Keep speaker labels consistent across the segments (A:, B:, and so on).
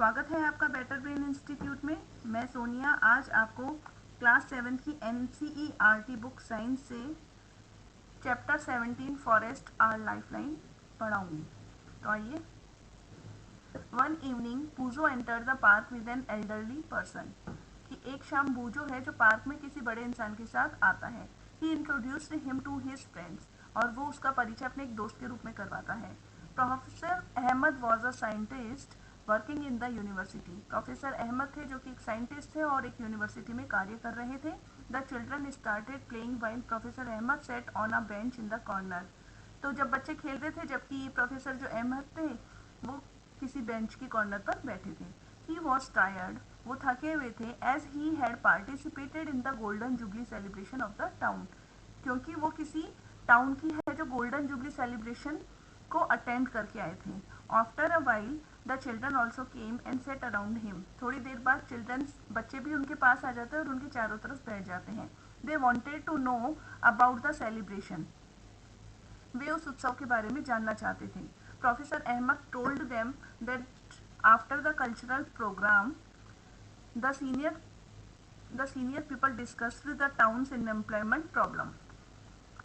A: स्वागत है आपका बेटर ब्रेन इंस्टीट्यूट में। मैं सोनिया आज आपको क्लास 7 की NCERT बुक साइंस से चैप्टर 17 फॉरेस्ट आर लाइफलाइन पढ़ाऊंगी। तो आइए। One evening Boojho enter the park with an elderly person. कि एक शाम बूजो है जो पार्क में किसी बड़े इंसान के साथ आता है। He introduced him to his friends, और वो उसका परिचय अपने एक दोस्त के रूप में करवाता है। Professor Ahmed was a scientist working in the university. Professor Ahmed थे जो कि एक साइंटिस्ट थे और एक यूनिवर्सिटी में कार्य कर रहे थे। The children started playing while professor Ahmed set on a bench in the corner. तो जब बच्चे खेल रहे थे, जबकि प्रोफेसर जो अहमद थे वो किसी बेंच की कॉर्नर पर बैठे थे। ही वॉज टायर्ड, वो थके हुए थे, as he had participated in the golden jubilee celebration of the town, क्योंकि वो किसी टाउन की है जो गोल्डन जुबली सेलिब्रेशन को अटेंड करके आए थे। After a while the children also came and set around him. थोड़ी देर बाद चिल्ड्रन बच्चे भी उनके पास आ जाते हैं और उनके चारों तरफ बैठ जाते हैं। They wanted to know about the celebration, वे उस उत्सव के बारे में जानना चाहते थे। Professor Ahmad told them that after the cultural programme the senior people discussed the town's unemployment problem.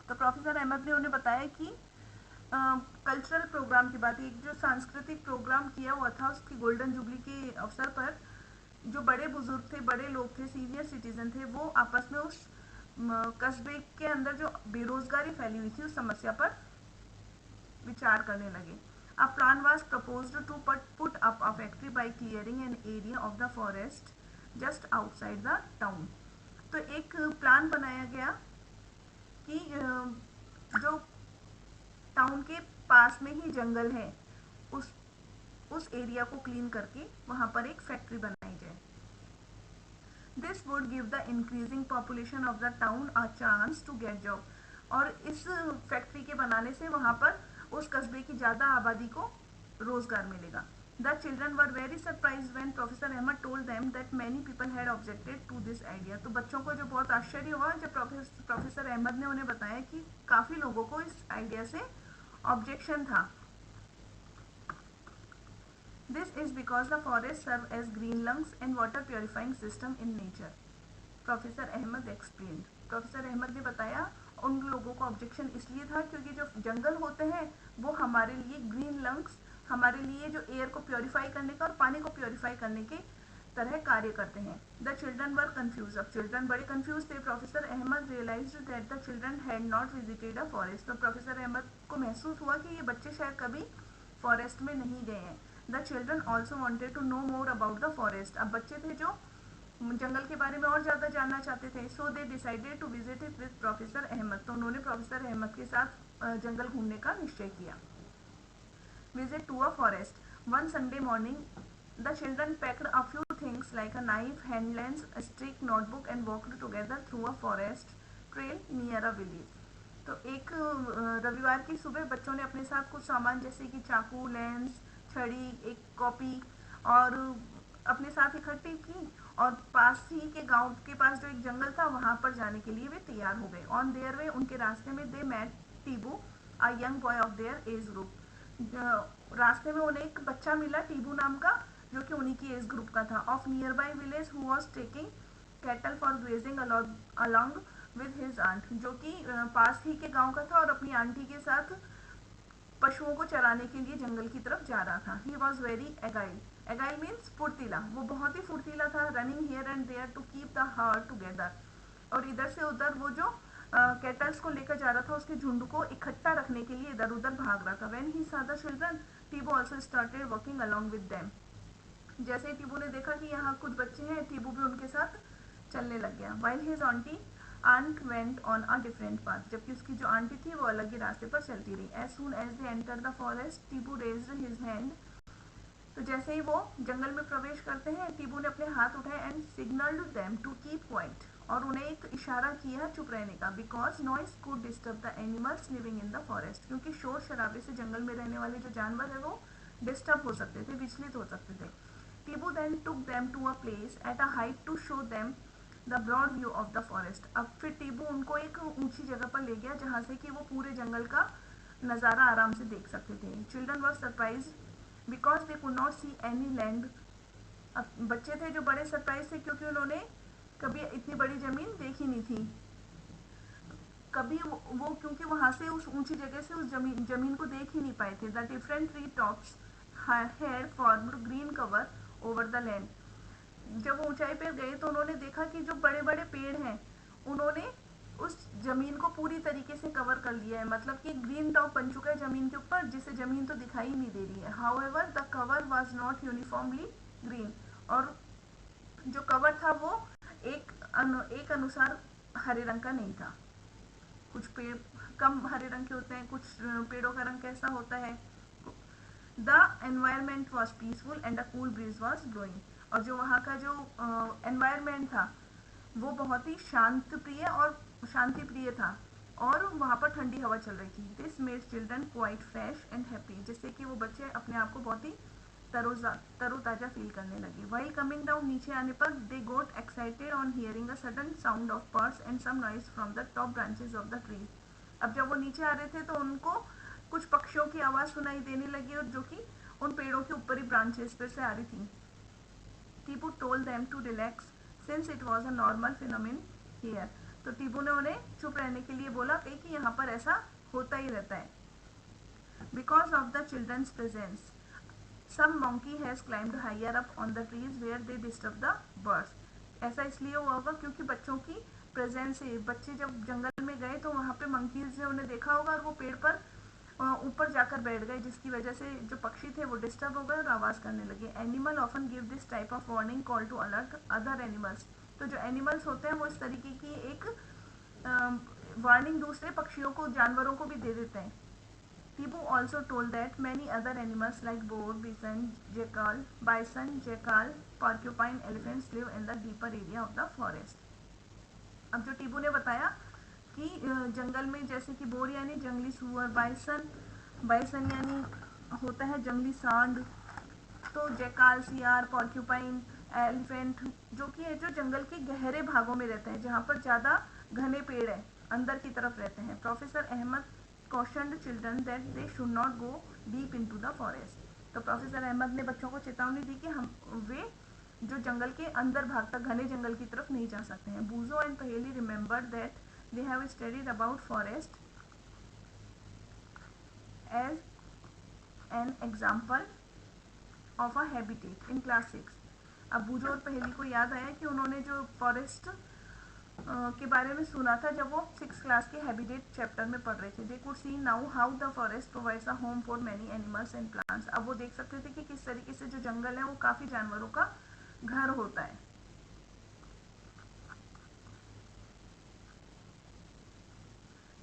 A: तो प्रोफेसर अहमद ने उन्हें बताया कि कल्चरल प्रोग्राम की बात, एक जो सांस्कृतिक प्रोग्राम किया हुआ था उसकी गोल्डन जुबली के अवसर पर जो बड़े बुजुर्ग थे, बड़े लोग थे, सीनियर सिटीजन थे, वो आपस में उस कस्बे के अंदर जो बेरोजगारी फैली हुई थी उस समस्या पर विचार करने लगे। A plan was proposed to put up a factory by clearing an area of the forest just outside the town. तो एक प्लान बनाया गया कि जो टाउन के पास में ही जंगल है उस एरिया को क्लीन करके वहां पर एक फैक्ट्री बनाई जाए। This would give the increasing population of the town a chance to get job. और इस फैक्ट्री के बनाने से वहां पर उस कस्बे की ज्यादा आबादी को रोजगार मिलेगा। The children were very surprise when professor Ahmad told them that many people had objected to this idea. तो बच्चों को जो बहुत आश्चर्य हुआ जब प्रोफेसर अहमद ने उन्हें बताया कि काफी लोगों को इस आइडिया से ऑब्जेक्शन था। This is because the forests serve as green lungs and water purifying system in nature. Professor Ahmed explain. Professor Ahmad ने बताया उन लोगों को ऑब्जेक्शन इसलिए था क्योंकि जो जंगल होते हैं वो हमारे लिए ग्रीन लंग्स, हमारे लिए जो एयर को प्योरीफाई करने का और पानी को प्योरीफाई करने के तरह कार्य करते हैं। The children were confuse. अब चिल्ड्रन बड़े कंफ्यूज थे। Professor Ahmed realised that the children had not visited a forest. तो प्रोफेसर अहमद को महसूस हुआ कि ये बच्चे शायद कभी फॉरेस्ट में नहीं गए हैं। The children also wanted to know more about the forest. अब बच्चे थे जो जंगल के बारे में और ज्यादा जानना चाहते थे। So they decided to visit it with professor Ahmad. तो उन्होंने प्रोफेसर अहमद के साथ जंगल घूमने का निश्चय किया। Visit to a forest. One Sunday morning the children packed a few things like a knife, hand lens, a stick, notebook and walked together through a forest trail near a village. तो एक रविवार की सुबह बच्चों ने अपने साथ कुछ सामान जैसे कि चाकू, लेंस, छड़ी, एक कॉपी और अपने साथ इकट्ठी की और पास ही के गांव के पास जो एक जंगल था वहां पर जाने के लिए वे तैयार हो गए। ऑन देयर वे, उनके रास्ते में they met Tibu, a young boy of their age group. रास्ते में उन्हें एक बच्चा मिला टीबू नाम का जो कि उन्हीं की एज ग्रुप का था। Of nearby village who was taking cattle for grazing along with his aunt, जो कि पास ही के गांव का था और अपनी आंटी के साथ पशुओं को चराने के लिए जंगल की तरफ जा रहा था। He was very agile. Agile means फुर्तीला। वो बहुत ही फुर्तीला था। Running here and there to keep the herd together. और इधर से उधर वो जो कैटल्स को लेकर जा रहा था उसके झुंड को इकट्ठा रखने के लिए इधर उधर भाग रहा था। When he saw the children, Tibu also started walking along with them. जैसे ही टीबू ने देखा कि यहाँ कुछ बच्चे हैं, टीबू भी उनके साथ चलने लग गया। While his aunt went on a different path. जबकि उसकी जो आंटी थी वो अलग ही रास्ते पर चलती रही। As soon as they entered the forest, टीबू raised his hand. तो जैसे ही वो जंगल में प्रवेश करते हैं, टीबू ने अपने हाथ उठाए and signalled them to keep quiet, और उन्हें एक इशारा किया चुप रहने का। Because noise could disturb the animals living in the forest, क्योंकि शोर शराबे से जंगल में रहने वाले जो जानवर है वो डिस्टर्ब हो सकते थे, विचलित हो सकते थे। Tibu then took them to a place at a height to show them the broad view of the forest. अब फिर टीबू उनको एक ऊंची जगह पर ले गया जहां से कि वो पूरे जंगल का नज़ारा आराम से देख सकते थे। Children were surprise because they could not see any land अब बच्चे थे जो बड़े सरप्राइज थे क्योंकि उन्होंने कभी इतनी बड़ी ज़मीन देखी नहीं थी, कभी वो क्योंकि वहाँ से उस ऊंची जगह से उस जमीन को देख ही नहीं पाए थे। The different tree tops had formed green cover over the land. जब वो ऊंचाई पर गए तो उन्होंने देखा कि जो बड़े बड़े पेड़ हैं उन्होंने उस जमीन को पूरी तरीके से कवर कर लिया है, मतलब कि ग्रीन टॉप बन चुका है जमीन के ऊपर, जिससे जमीन तो दिखाई नहीं दे रही है। However the cover was not uniformly green, और जो कवर था वो एक अनुसार हरे रंग का नहीं था। कुछ पेड़ कम हरे रंग के होते हैं, कुछ पेड़ों का रंग कैसा होता है। The environment was peaceful and a cool bridge was blowing, और जो वहाँ का जो एनवायरमेंट था वो बहुत ही शांति प्रिय था, और वहाँ पर ठंडी हवा चल रही थी। This made children quite fresh and happy, जिससे कि वो बच्चे अपने आप को बहुत ही तरोताजा फील करने लगे। वाइल कमिंग डाउन, नीचे आने पर they got excited on hearing a sudden sound of birds and some noise from the top branches of the tree. अब जब वो नीचे आ रहे थे तो उनको कुछ पक्षियों की आवाज़ सुनाई देने लगी, और जो कि उन पेड़ों के ऊपर ही ब्रांचेस पर से आ रही थी। Tipu told them to relax since it was a normal phenomenon here, तो टीपू ने उन्हें चुप रहने के लिए बोला कि यहाँ पर ऐसा होता ही रहता है। Because of the children's presence some monkey has climbed higher up on the trees where they disturb the birds। ऐसा इसलिए हुआ होगा क्योंकि बच्चों की प्रेजेंस से बच्चे जब जंगल में गए तो वहाँ पे मंकीज ने उन्हें देखा होगा और वो पेड़ पर ऊपर जाकर बैठ गए, जिसकी वजह से जो पक्षी थे वो डिस्टर्ब हो गए और आवाज़ करने लगे। Animal often give this type of warning call to alert other animals, तो जो एनिमल्स होते हैं वो इस तरीके की एक वार्निंग दूसरे पक्षियों को, जानवरों को भी दे देते हैं। Tibu also told that many other animals like boar, bison, jackal, porcupine, elephants live in the deeper area of the forest। अब जो टीबू ने बताया कि जंगल में जैसे कि बोर यानी जंगली सुअर, बाइसन यानी होता है जंगली सांड, तो जैकाल सियार, पॉर्क्यूपाइन, एलिफेंट जो कि है जो जंगल के गहरे भागों में रहते हैं, जहाँ पर ज़्यादा घने पेड़ है, अंदर की तरफ रहते हैं। Professor Ahmed cautioned children that they should not go deep into the forest। तो प्रोफेसर अहमद ने बच्चों को चेतावनी दी कि वे जो जंगल के अंदर भाग तक, घने जंगल की तरफ नहीं जा सकते हैं। Boojho and Paheli remembered that they have studied about forest as an example of a habitat in class 6। अब बूजो और पहेली को याद आया कि उन्होंने जो फॉरेस्ट के बारे में सुना था जब वो 6 क्लास के हैबिटेट चैप्टर में पढ़ रहे थे। They could see now how the forest provides a home for many animals and plants. अब वो देख सकते थे कि किस तरीके से जो जंगल है वो काफ़ी जानवरों का घर होता है।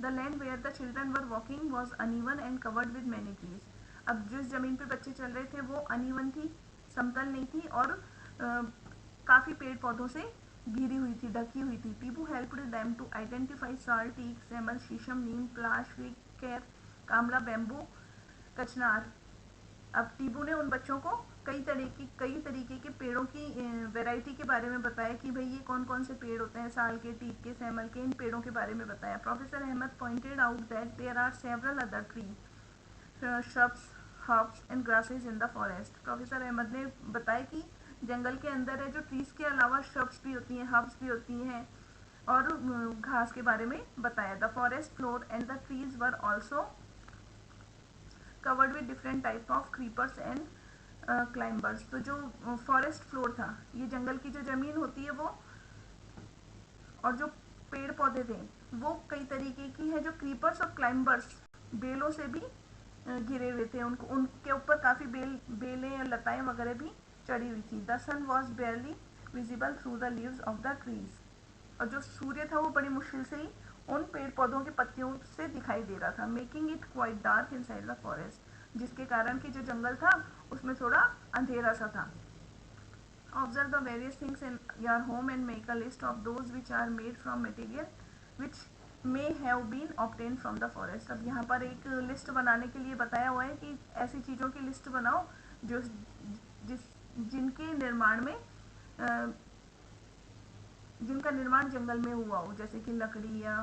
A: The land where the children were walking was uneven and covered with many trees. अब जिस जमीन पे बच्चे चल रहे थे वो अनइवन थी, समतल नहीं थी, और काफ़ी पेड़ पौधों से घिरी हुई थी, ढकी हुई थी। टीबू हेल्प्ड देम टू आइडेंटिफाई साल, टीक, सेमल, शीशम, नीम, प्लाश, फिग, कैर, कामला, बैम्बू, कचनार। अब टीबू ने उन बच्चों को कई तरीके के पेड़ों की वैरायटी के बारे में बताया कि भाई ये कौन कौन से पेड़ होते हैं, साल के, टीक के, सेमल के, इन पेड़ों के बारे में बताया। Professor Ahmed pointed out that there are several other tree, shrubs, herbs and grasses in the forest। Professor Ahmad ने बताया कि जंगल के अंदर है जो ट्रीज के अलावा shrubs भी होती हैं, हर्ब्स भी होती हैं, और घास के बारे में बताया। The forest floor and the trees were also covered with different type of creepers and climbers. तो जो फॉरेस्ट फ्लोर था, ये जंगल की जो जमीन होती है वो, और जो पेड़ पौधे थे वो कई तरीके की है, जो क्रीपर्स और क्लाइंबर्स बेलों से भी घिरे हुए थे, उनके ऊपर काफ़ी बेलें और लताएं वगैरह भी चढ़ी हुई थी। The sun was barely visible through the leaves of the trees, और जो सूर्य था वो बड़ी मुश्किल से ही उन पेड़ पौधों के पत्तियों से दिखाई दे रहा था। Making it quite dark in side the forest, जिसके कारण कि जो जंगल था उसमें थोड़ा अंधेरा सा था। Observe the various things in your home and make a list of those which are made from material which may have been obtain from the forest. अब यहाँ पर एक लिस्ट बनाने के लिए बताया हुआ है कि ऐसी चीज़ों की लिस्ट बनाओ जो जिनके निर्माण में जिनका निर्माण जंगल में हुआ हो, जैसे कि लकड़ी या,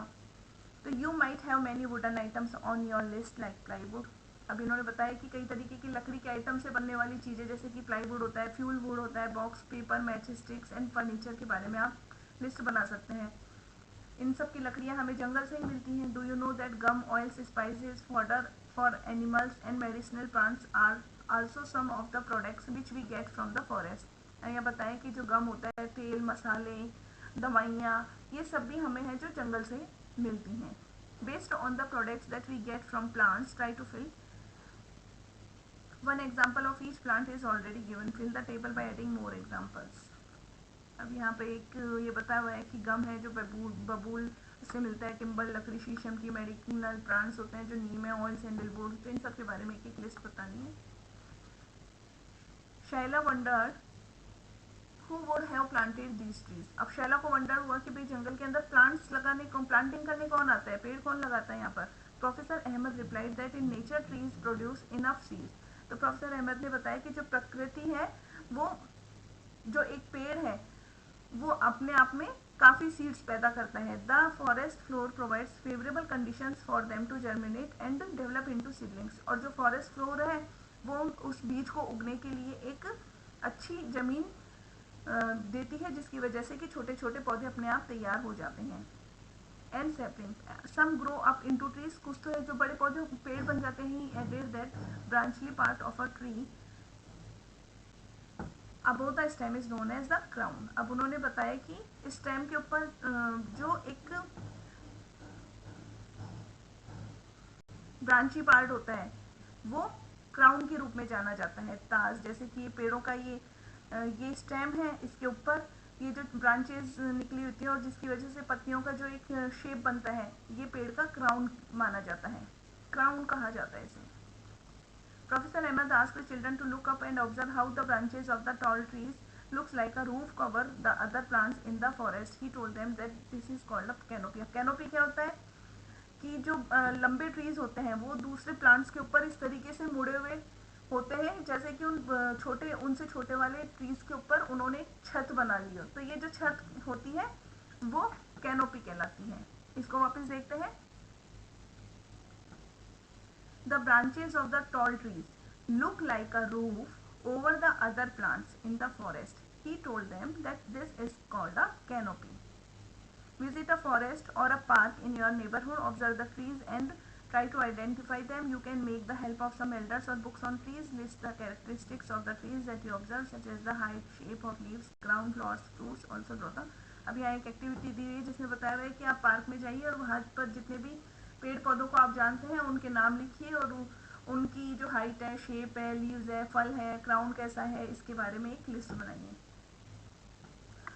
A: तो you might have many wooden items on your list like plywood, अब इन्होंने बताया कि कई तरीके की लकड़ी के आइटम से बनने वाली चीज़ें जैसे कि प्लाईवुड होता है, फ्यूल वुड होता है, box, paper, match sticks and furniture के बारे में आप लिस्ट बना सकते हैं। इन सब की लकड़ियाँ हमें जंगल से ही मिलती हैं। Do you know that gum, oils, spices, fodder for animals and medicinal plants are also some of the products which we get from the forest. यहाँ बताएं कि जो गम होता है, तेल, मसाले, दवाइयाँ, ये सब भी हमें है जो जंगल से मिलती हैं। Based on the products that we get from plants, try to fill one example of each plant is already given. Fill the table by adding more examples. अब यहाँ पे एक ये बताया हुआ है कि गम है जो बबूल से मिलता है, टिम्बर, लकड़ी, शीशम की, मेडिसिनल प्लांट्स होते हैं जो नीम है, ऑयल, सैंडलवुड, तो इन सब के बारे में एक एक लिस्ट बतानी है। Shaila wandered who would have planted these trees. अब शैला को वंडर हुआ कि भाई जंगल के अंदर प्लांट्स लगाने को, प्लांटिंग करने कौन आता है, पेड़ कौन लगाता है यहाँ पर। Professor Ahmed replied that in nature trees produce enough seeds. तो प्रोफेसर अहमद ने बताया कि जो प्रकृति है वो, जो एक पेड़ है वो अपने आप में काफ़ी सीड्स पैदा करता है। The forest floor provides favourable conditions for them to germinate and develop into seedlings. और जो फॉरेस्ट फ्लोर है वो उस बीज को उगने के लिए एक अच्छी ज़मीन देती है, जिसकी वजह से कि छोटे छोटे पौधे अपने आप तैयार हो जाते हैं। And sapling some grow up into trees, कुछ तो है जो बड़े पौधे पेड़ बन जाते हैं। Added that branchy part of a tree above the stem is known as the crown. अब उन्होंने बताया कि स्टेम के ऊपर जो एक ब्रांची पार्ट होता है वो क्राउन के रूप में जाना जाता है, ताज। जैसे कि पेड़ों का ये स्टेम है, इसके ऊपर ये जो ब्रांचेस निकली होती है और जिसकी वजह से पत्तियों का जो एक शेप बनता है, ये पेड़ का क्राउन माना जाता है, क्राउन कहा जाता है इसे। Professor Ahmed asked the children to look up and observe how the branches of the tall trees looks like a roof cover the other plants in the forest. He told them that this is called a canopy. Canopy क्या होता है कि जो लंबे trees होते हैं वो दूसरे प्लांट्स के ऊपर इस तरीके से मुड़े हुए होते हैं जैसे कि उनसे छोटे वाले ट्रीज के ऊपर उन्होंने छत बना ली हो। तो ये जो छत होती है वो कैनोपी कहलाती है। इसको वापस देखते हैं। The branches of the tall trees look like a roof over the other plants in the forest. He told them that this is called a canopy. Visit a forest or a park in your neighborhood, observe the trees and try to identify them. You can make the help of some elders or books on trees. List the characteristics of the trees that you observe, such as the height, shape of leaves, crown, flowers, fruits. Also draw the। अब यहाँ एक activity दी हुई है जिसमें बताया हुआ है कि आप पार्क में जाइए और वहाँ पर जितने भी पेड़ पौधों को आप जानते हैं उनके नाम लिखिए और उनकी जो हाइट है, शेप है, लीव्स है, फल है, क्राउन कैसा है, इसके बारे में एक लिस्ट बनाइए।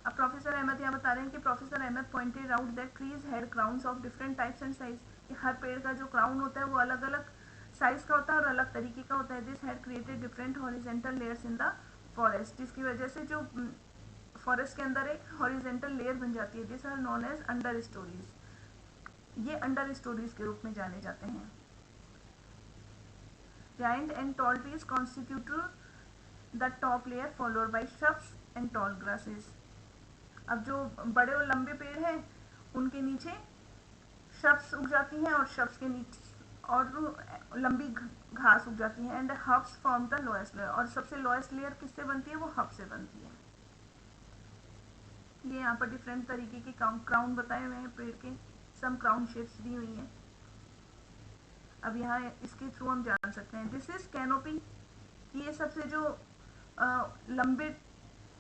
A: अब प्रोफेसर अहमद यहाँ बता रहे हैं कि professor Ahmed pointed out that trees had crowns of different types and size, कि हर पेड़ का जो क्राउन होता है वो अलग अलग साइज का होता है और अलग तरीके का होता है। This had created different horizontal layers in the forest, जिसकी वजह से जो फॉरेस्ट के अंदर एक हॉरिजेंटल लेयर बन जाती है। This are known as understories, ये अंडर स्टोरीज के रूप में जाने जाते हैं। Giant and tall trees constitute the top layer followed by shrubs and tall grasses. अब जो बड़े और लंबे पेड़ हैं उनके नीचे shrubs उग जाती हैं और shrubs के नीचे और लंबी घास उग जाती है। And hubs form the lowest layer, और सबसे लोएस्ट लेयर किससे बनती है, वो हब से बनती है। ये यहाँ पर डिफरेंट तरीके के क्राउन बताए हुए हैं पेड़ के, सम क्राउन शेप्स दी हुई हैं। अब यहाँ इसके थ्रू हम जान सकते हैं दिस इज कैनोपी, ये सबसे जो लंबे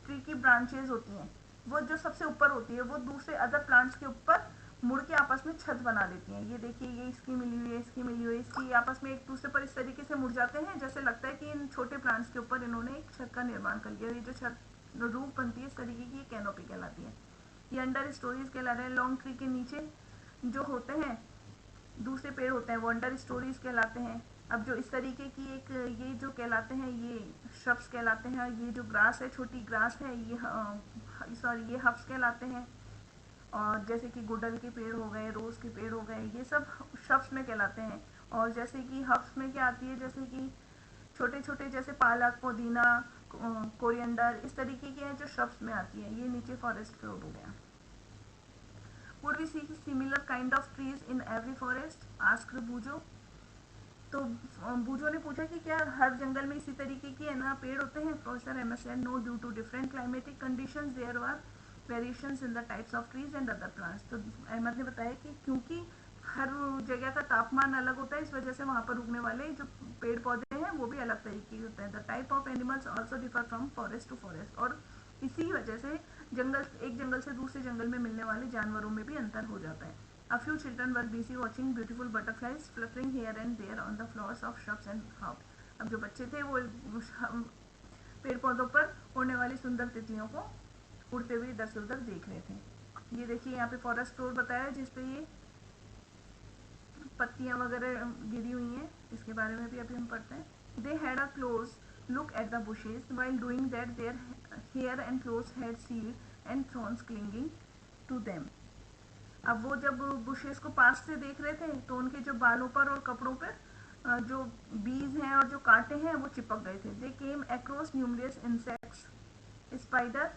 A: ट्री की ब्रांचेज होती हैं वो जो सबसे ऊपर होती है वो दूसरे अदर प्लांट्स के ऊपर मुड़ के आपस में छत बना लेती हैं। ये देखिए, ये इसकी मिली हुई है, इसकी मिली हुई है, इसकी आपस में एक दूसरे पर इस तरीके से मुड़ जाते हैं जैसे लगता है कि इन छोटे प्लांट्स के ऊपर इन्होंने एक छत का निर्माण कर लिया। ये जो छत रूप बनती है इस तरीके की कैनोपी कहलाती है। ये अंडर स्टोरीज कहला रहे हैं। लॉन्ग ट्री के नीचे जो होते हैं दूसरे पेड़ होते हैं वो अंडर स्टोरीज कहलाते हैं। अब जो इस तरीके की एक ये जो कहलाते हैं ये श्रब्स कहलाते हैं। ये जो ग्रास है, छोटी ग्रास है, ये ये हब्स कहलाते हैं। और जैसे कि गुड़हल के पेड़ हो गए, रोज़ के पेड़ हो गए, ये सब श्रब्स में कहलाते हैं। और जैसे कि हब्स में क्या आती है, जैसे कि छोटे छोटे जैसे पालक, पुदीना, कोरिएंडर, इस तरीके की हैं जो श्रब्स में आती है। ये नीचे फॉरेस्ट फ्लोर हो गया। Would we see similar kind of trees in every forest? Asked Bujo. तो बूझो ने पूछा कि क्या हर जंगल में इसी तरीके के है ना पेड़ होते हैं? Professor Ahmed said no, due to different climatic conditions there are variations in the types of trees and other plants. तो अहमद ने बताया कि क्योंकि हर जगह का तापमान अलग होता है, इस वजह से वहाँ पर उगने वाले जो पेड़ पौधे हैं वो भी अलग तरीके के होते हैं। The type of animals also differ from forest to forest, और इसी वजह से एक जंगल से दूसरे जंगल में मिलने वाले जानवरों में भी अंतर हो जाता है। A few children were busy watching beautiful butterflies fluttering here and there on the flowers of shrubs and herbs. अब जो बच्चे थे वो पेड़ पौधों पर उड़ने वाली सुंदर तितलियों को उड़ते हुए इधर से उधर देख रहे थे। ये देखिए यहाँ पे फॉरेस्ट फ्लोर बताया जिसपे ये पत्तियां वगैरह गिरी हुई हैं, इसके बारे में भी अभी हम पढ़ते हैं। They had a close look at the bushes while doing that their hair and clothes had seed and thorns clinging to them. अब वो जब बुशेस को पास से देख रहे थे तो उनके जो बालों पर और कपड़ों पर जो बीज हैं और जो कांटे हैं वो चिपक गए थे। They came across numerous insects, spider,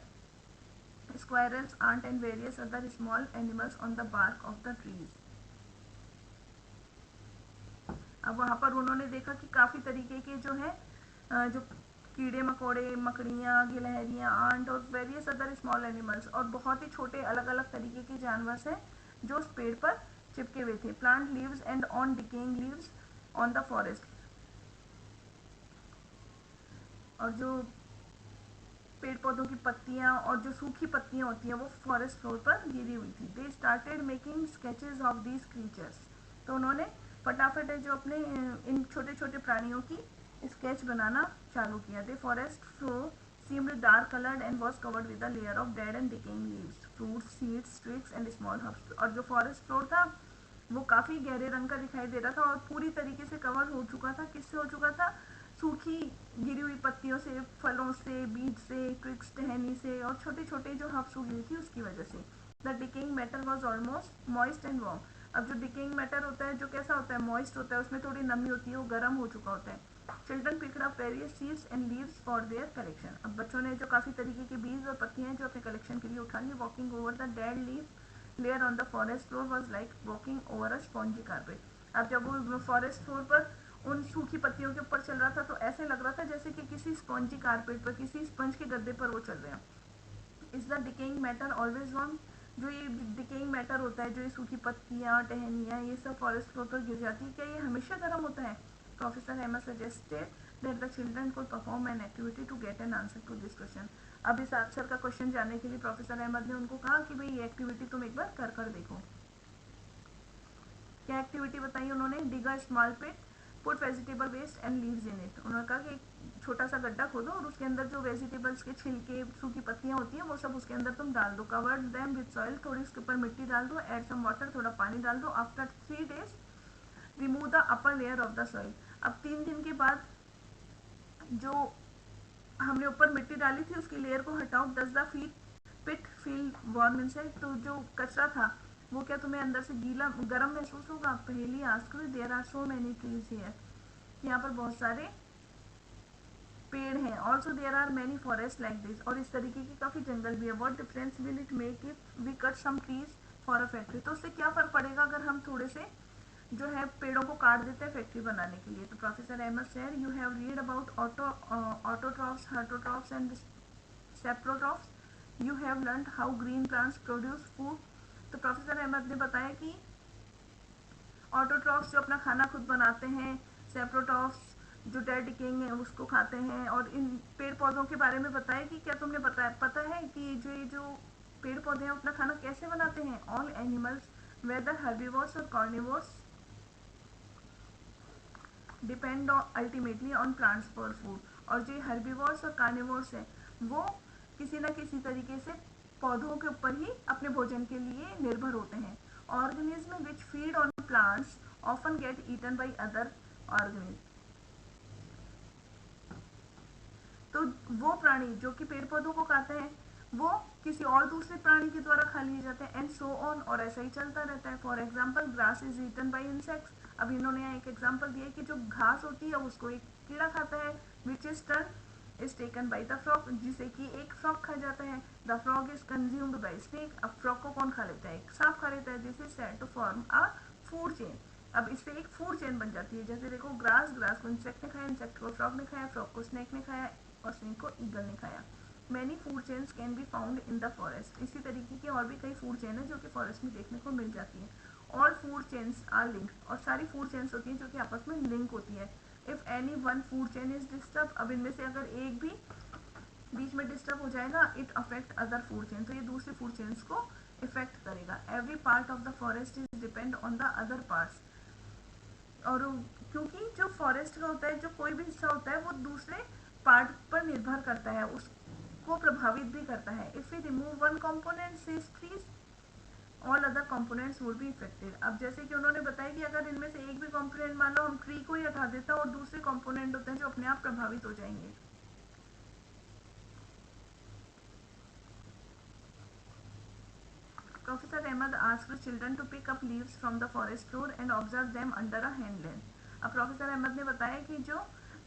A: squirrels, ant and various other small animals on the bark of the trees. अब वहाँ पर उन्होंने देखा कि काफ़ी तरीके के जो है जो कीड़े मकोड़े, मकड़ियाँ, गिलहरियाँ, आंट और वेरियस अदर स्मॉल एनिमल्स और बहुत ही छोटे अलग अलग तरीके के जानवर हैं जो उस पेड़ पर चिपके हुए थे। Plant leaves and on decaying leaves on the forest, और जो पेड़ पौधों की पत्तियां और जो सूखी पत्तियां होती हैं वो फॉरेस्ट फ्लोर पर गिरी हुई थी। They started making sketches of these creatures, तो उन्होंने फटाफट जो अपने इन छोटे छोटे प्राणियों की स्केच बनाना चालू किया। The forest floor seemed dark colored and was covered with a layer of dead and decaying leaves, fruits, seeds, twigs and small herbs. और जो फॉरेस्ट फ्लोर था वो काफ़ी गहरे रंग का दिखाई दे रहा था और पूरी तरीके से कवर हो चुका था। किससे हो चुका था? सूखी गिरी हुई पत्तियों से, फलों से, बीज से, ट्विग्स, टहनी से और छोटे छोटे जो हब्स उगी हुई थी उसकी वजह से। The decaying matter was almost moist and warm. अब जो डिकेइंग मैटर होता है जो कैसा होता है? मॉइस्ट होता है, उसमें थोड़ी नमी होती है, वो गर्म हो चुका होता है। Children picked up various seeds and leaves for their collection. अब बच्चों ने जो काफ़ी तरीके के बीज और पत्तियां जो अपने कलेक्शन के लिए उठा ली। Walking over the dead leaf layer on the forest floor was like walking over a spongy carpet. अब जब वो फॉरेस्ट फ्लोर पर उन सूखी पत्तियों के ऊपर चल रहा था तो ऐसे लग रहा था जैसे कि किसी स्पॉन्जी कारपेट पर, किसी स्पंज के गद्दे पर वो चल रहे हैं। Is the decaying matter always warm? जो ये डिकेइंग मैटर होता है, जो ये सूखी पत्तियाँ, टहनियाँ, ये सब फॉरेस्ट फ्लोर पर गिर जाती है, क्या ये हमेशा गर्म होता है? Professor Ahmed suggested that the children could perform an activity to get an answer to this question. अब इस आंसर का क्वेश्चन जानने के लिए प्रोफेसर अहमद ने उनको कहा कि भाई ये एक्टिविटी तुम एक बार कर देखो। क्या एक्टिविटी बताई उन्होंने? Dig a small pit, put vegetable waste and leaves in it. उन्होंने कहा कि एक छोटा सा गड्ढा खोदो और उसके अंदर जो वेजिटेबल्स के छिलके, सूखी पत्तियां होती हैं वो सब उसके अंदर तुम डाल दो। कवर देम विद सॉइल, थोड़ी उसके ऊपर मिट्टी डाल दो। एड सम वाटर, थोड़ा पानी डाल दो। After 3 days remove the upper layer of the soil. अब 3 दिन के बाद जो हमने ऊपर मिट्टी डाली थी उसकी लेयर को हटाओ। Does the pit feel warm inside? तो जो कचरा था वो क्या तुम्हें अंदर से गीला गर्म महसूस होगा? Paheli ask, there are so many trees here, यहाँ पर बहुत सारे पेड़ हैं। Also there are many forest like this, और इस तरीके के काफ़ी जंगल भी है। What difference will it make if we cut some trees for a factory? तो उससे क्या फ़र्क पड़ेगा अगर हम थोड़े से जो है पेड़ों को काट देते हैं फैक्ट्री बनाने के लिए? तो professor Ahmad sir, you have read about autotrophs, hydrotrophs and saprotrophs, you have learn how green plants produce food. तो प्रोफेसर अहमद ने बताया कि ऑटोट्रॉफ्स जो अपना खाना खुद बनाते हैं, सेप्रोट्रॉफ्स जो डेड डिकेइंग है उसको खाते हैं, और इन पेड़ पौधों के बारे में बताया कि क्या तुमने पता है कि जो पेड़ पौधे हैं अपना खाना कैसे बनाते हैं? ऑल एनिमल्स वेदर हर्बीवोर्स और carnivores depend ultimately on plants for food. और जो हर्बीवोर्स और कार्निवोर्स है वो किसी न किसी तरीके से पौधों के ऊपर ही अपने भोजन के लिए निर्भर होते हैं। Organism which feed on plants often get eaten by other organism. तो वो प्राणी जो कि पेड़ पौधों को खाते हैं वो किसी और दूसरे प्राणी के द्वारा खा लिए जाते हैं, एंड सो ऑन, और ऐसा ही चलता रहता है। For example, grass is eaten by insects. अब इन्होंने यहाँ एक एग्जाम्पल दिया कि जो घास होती है उसको एक कीड़ा खाता है, which is turn is taken by the frog, जिसे कि एक फ्रॉग खा जाता है। The frog is consumed by snake. अब फ्रॉग को कौन खा लेता है? एक सांप खा लेता है। This is said to form a food chain. अब इससे एक फूड चेन बन जाती है। जैसे देखो ग्रास को इंसेक्ट ने खाया, इंसेक्ट को फ्रॉग ने खाया, फ्रॉग को स्नेक ने खाया और स्नेक को ईगल ने खाया। Many food chains can be found in the forest. इसी तरीके की और भी कई फूड चेन है जो कि फॉरेस्ट में देखने को मिल जाती है। All food chains are linked, और सारी फूड चेन्स होती हैं जो कि आपस में लिंक होती है। If any one food chain is disturb, अब इनमें से अगर एक भी बीच में डिस्टर्ब हो जाएगा, it affect other food chain, तो ये दूसरी फूड चेन्स को इफेक्ट करेगा। Every part of the forest is depend on the other parts, और क्योंकि जो फॉरेस्ट का होता है, जो कोई भी हिस्सा होता है वो दूसरे पार्ट पर निर्भर करता है, उसको प्रभावित भी करता है। If we remove one component say trees, all other components would be affected. अब जैसे कि उन्होंने बताया कि अगर इनमें से एक भी कंपोनेंट, मान लो हम ट्री को ही हटा देते हैं, और दूसरे कंपोनेंट होते हैं जो अपने आप प्रभावित हो जाएंगे। Professor Ahmed asked children to pick up leaves from the forest floor and observe them under a hand lens. अब प्रोफेसर अहमद ने बताया कि जो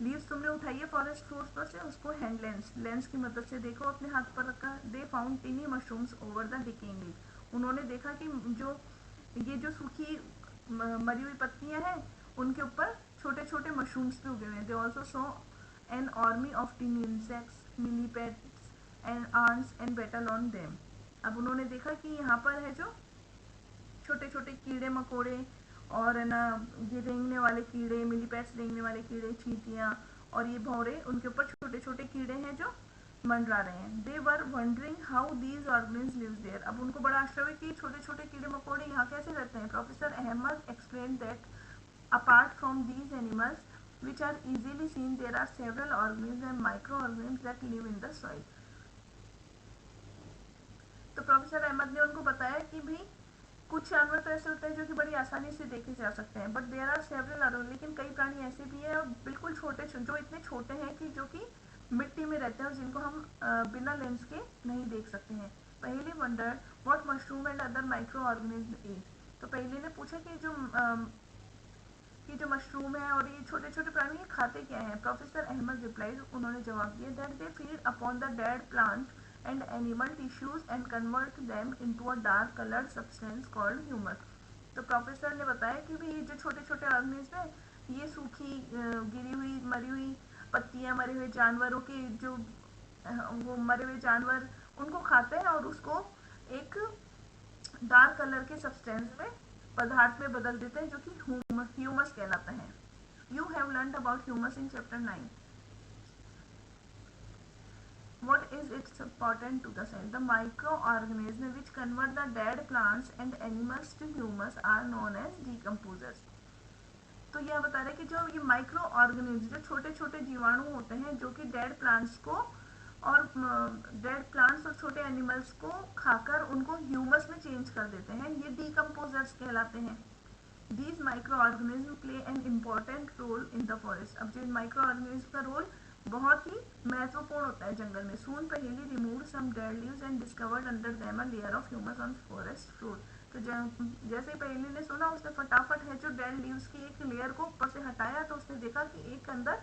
A: लीव्स तुमने उठाई है फॉरेस्ट फ्लोर पर से, उसको हैंड लेंस की मदद से देखो, अपने हाथ पर रखा। They found टिनी mushrooms over the decaying leaf. उन्होंने देखा कि जो सूखी मरी हुई पत्तियां हैं, उनके ऊपर छोटे छोटे मशरूम्स भी उगे हुए हैं। They also saw an army of tiny insects, millipedes and ants and beetle on them. अब उन्होंने देखा कि यहाँ पर है जो छोटे छोटे कीड़े मकोड़े और है ना, ये रेंगने वाले कीड़े, मिलीपेड्स रेंगने वाले कीड़े, चींटियाँ और ये भौरे, उनके ऊपर छोटे छोटे कीड़े हैं जो मंडरा रहे हैं। They were wondering how these organisms lives there. अब उनको बड़ा आश्चर्य कि छोटे छोटे कीड़े मकोड़े यहाँ कैसे रहते हैं। Professor Ahmed explain that apart from these animals which are easily seen, there are several organisms and microorganisms that live in the soil. तो प्रोफेसर अहमद ने उनको बताया कि भाई कुछ जानवर तो ऐसे होते हैं जो कि बड़ी आसानी से देखे जा सकते हैं, but there are several other, लेकिन कई प्राणी ऐसे भी हैं बिल्कुल छोटे, जो इतने छोटे हैं कि जो कि मिट्टी में रहते हैं और जिनको हम बिना लेंस के नहीं देख सकते हैं। Paheli wonder what mushroom and other micro organism eat. तो पहले ने पूछा कि जो मशरूम है और ये छोटे छोटे प्राणी ये खाते क्या हैं। प्रोफेसर अहमद रिप्लाइड, उन्होंने जवाब दिया, that they feed upon the dead plant and animal tissues and convert them into a dark colored substance called humus. तो प्रोफेसर ने बताया कि भी ये जो छोटे छोटे ऑर्गेनिज्म है, ये सूखी गिरी हुई मरी हुई पत्तियां, मरे हुए जानवरों के जो वो मरे हुए जानवर उनको खाते हैं और उसको एक डार्क कलर के सब्सटेंस में, पदार्थ में बदल देते हैं जो कि ह्यूमस कहलाता है। You have learn about humus in chapter 9. What is its important to the cell? The microorganisms which convert the dead plants and animals to humus are known as decomposers. तो यह बता रहे हैं कि जो ये माइक्रो ऑर्गेनिज्म, जो छोटे छोटे जीवाणु होते हैं जो कि डेड प्लांट्स और छोटे एनिमल्स को खाकर उनको ह्यूमस में चेंज कर देते हैं, ये डीकम्पोजर्स कहलाते हैं। These microorganisms play an important role in the forest. अब जो माइक्रो ऑर्गेनिज्म का रोल बहुत ही महत्वपूर्ण होता है जंगल में। Soon पहली removed some dead leaves and discovered under them a layer of humus on forest floor. तो जैसे पहली ने सुना, उसने फटाफट है जो डेड लीव्स की एक लेयर को ऊपर से हटाया, तो उसने देखा कि एक अंदर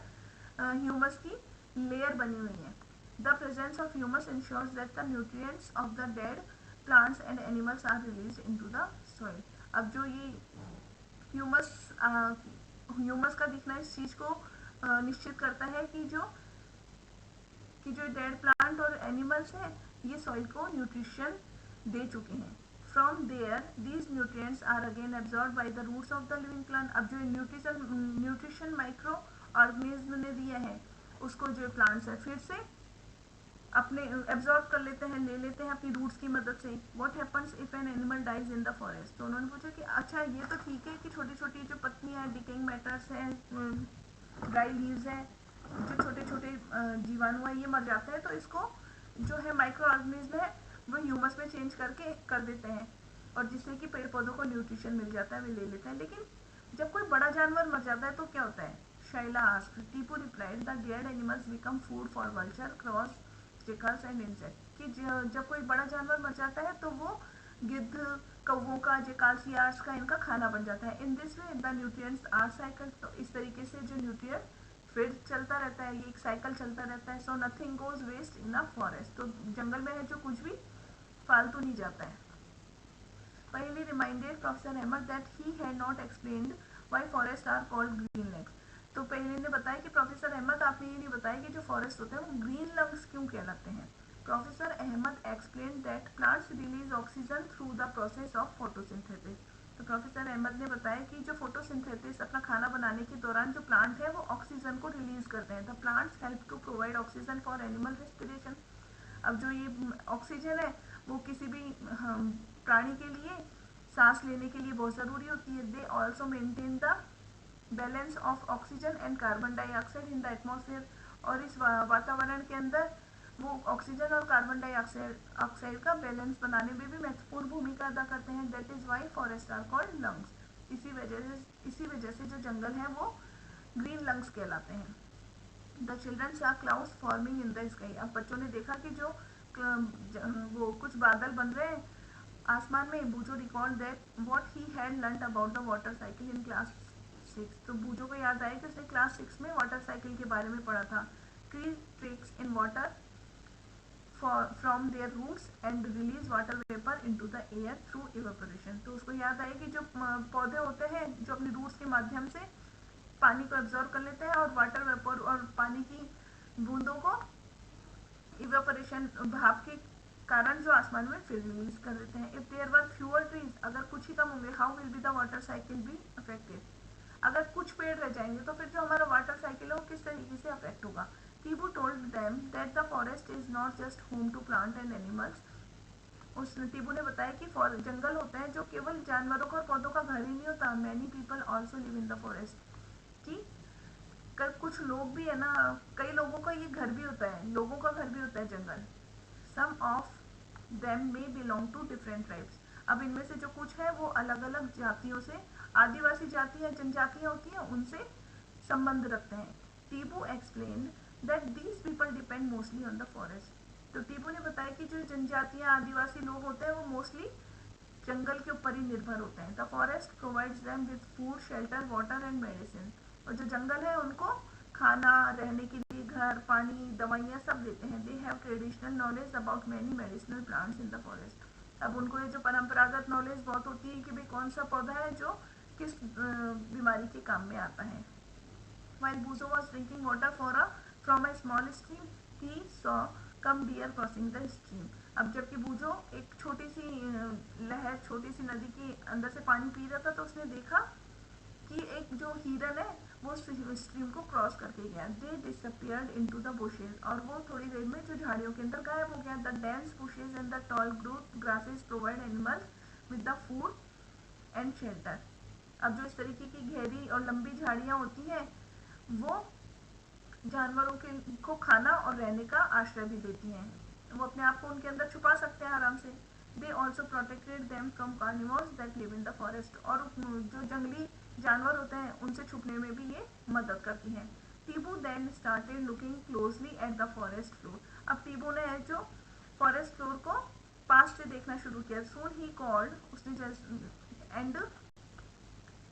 A: ह्यूमस की लेयर बनी हुई है। The presence of humus ensures that the nutrients of the dead plants and animals are released into the soil. अब जो ये ह्यूमस का दिखना इस चीज को निश्चित करता है कि जो डेड प्लांट और एनिमल्स हैं ये सॉइल को न्यूट्रिशन दे चुके हैं। From there these nutrients are again absorb by the roots of the living plant. अब जो न्यूट्रिशन माइक्रो ऑर्गेनिज्म ने दिया है उसको जो प्लांट्स है फिर से अपने एब्जॉर्ब कर लेते हैं, ले लेते हैं अपनी रूट्स की मदद से। What happens if an animal dies in the forest. तो उन्होंने पूछा कि अच्छा ये तो ठीक है कि छोटी छोटी जो पत्तियां हैं, डिकेइंग मैटर्स हैं, ड्राई लीव्स हैं, जो छोटे छोटे जीवाणु हैं ये मर जाते हैं, तो इसको जो है माइक्रो ऑर्गेनिज्म है वो ह्यूमस में चेंज करके कर देते हैं और जिससे कि पेड़ पौधों को न्यूट्रिशन मिल जाता है, वे ले लेते हैं। लेकिन जब कोई बड़ा जानवर मर जाता है तो क्या होता है। Shaila asked, Tipu replied, the dead animals become food for vulture, crows, jackals and insect. कि जब कोई बड़ा जानवर मर जाता है तो वो गिद्ध, कौवों का, जेकाल्सियार्स का, इनका खाना बन जाता है। In this way the nutrients are cycle. तो इस तरीके से जो न्यूट्रिएंट फिर चलता रहता है, ये एक साइकिल चलता रहता है। So nothing goes waste in a forest. तो जंगल में है जो कुछ भी फालतू नहीं जाता है। Paheli reminded professor Ahmed that he had not explained why forest are called green lands. तो पहले ने बताया कि प्रोफेसर अहमद आपने ये नहीं बताया कि जो फॉरेस्ट होते हैं वो ग्रीन लंग्स क्यों कहलाते हैं। Professor Ahmed explain that plants release oxygen through the process of photosynthesis. तो प्रोफेसर अहमद ने बताया कि जो फोटोसिंथेसिस अपना खाना बनाने के दौरान जो प्लांट है वो ऑक्सीजन को रिलीज करते हैं। The plants help to provide oxygen for animal respiration. अब जो ये ऑक्सीजन है वो किसी भी प्राणी के लिए सांस लेने के लिए बहुत ज़रूरी होती है। They also maintain the balance of oxygen and carbon dioxide in the atmosphere. और इस वातावरण के अंदर वो ऑक्सीजन और कार्बन डाइऑक्साइड का बैलेंस बनाने में भी महत्वपूर्ण भूमिका अदा करते हैं। That is why forest are called lungs. इसी वजह से जो जंगल है वो ग्रीन लंग्स कहलाते हैं। द चिल्ड्रन सा clouds forming in the sky. अब बच्चों ने देखा कि जो वो कुछ बादल बन रहे हैं आसमान में। Boojho record that what he had learned about the water cycle in class 6। तो बूजो को याद आया कि उसने क्लास 6 में वाटर साइकिल के बारे में पढ़ा था। Tree takes in water from their roots and release water vapour into the air through evaporation. तो उसको याद आया कि जो पौधे होते हैं जो अपने रूट्स के माध्यम से पानी को एब्जॉर्ब कर लेते हैं और वाटर वेपर और पानी की बूंदों को इवेपोरेशन भाप के कारण जो आसमान में फिर रिलीज कर देते हैं। If there were fewer trees, अगर कुछ ही कम होंगे, how will be the water cycle be affected. अगर कुछ पेड़ रह जाएंगे तो फिर जो हमारा वाटर साइकिल है वो किस तरीके से अफेक्ट होगा। Tibu told them that the forest is not just home to plant and animals. उस टीबू ने बताया कि जंगल होते हैं जो केवल जानवरों का और पौधों का घर ही नहीं होता। Many people also live in the forest. कि कुछ लोग भी है ना, कई लोगों का ये घर भी होता है, लोगों का घर भी होता है जंगल। Some of them may belong to different tribes. अब इनमें से जो कुछ है वो अलग अलग जातियों से, आदिवासी जातियां जनजातियां होती हैं उनसे संबंध रखते हैं। Tibu explain that these people depend mostly on the forest. तो टीबू ने बताया कि जो जनजातियां आदिवासी लोग होते हैं वो मोस्टली जंगल के ऊपर ही निर्भर होते हैं। The forest provides them with food, shelter, water and medicine. और जो जंगल है उनको खाना, रहने के लिए घर, पानी, दवाइयाँ सब देते हैं। They have traditional knowledge about many medicinal plants in the forest. अब उनको ये जो परंपरागत नॉलेज बहुत होती है कि भाई कौन सा पौधा है जो किस बीमारी के काम में आता है। While Buzo was drinking water from a small stream, he saw come deer crossing the stream. अब जबकि बूजो एक छोटी सी लहर, छोटी सी नदी के अंदर से पानी पी रहा था तो उसने देखा कि एक जो हिरन है वो स्ट्रीम को क्रॉस करके गया। दे डिसअपियर्ड इनटू द बुशेज। और वो थोड़ी देर में जो झाड़ियों के अंदर गायब हो गया। The dense bushes and the tall growth grasses provide animals with the food and shelter. अब जो इस तरीके की गहरी और लंबी झाड़ियाँ होती हैं वो जानवरों के को खाना और रहने का आश्रय भी देती हैं। वो अपने आप को उनके अंदर छुपा सकते हैं आराम से। They also protected them from carnivores that live in the forest. और जो जंगली जानवर होते हैं उनसे छुपने में भी ये मदद करती हैं। Tibu then started looking closely at the forest floor. अब टीबू ने जो फॉरेस्ट फ्लोर को पास से देखना शुरू किया। सून ही कॉल्ड, उसने and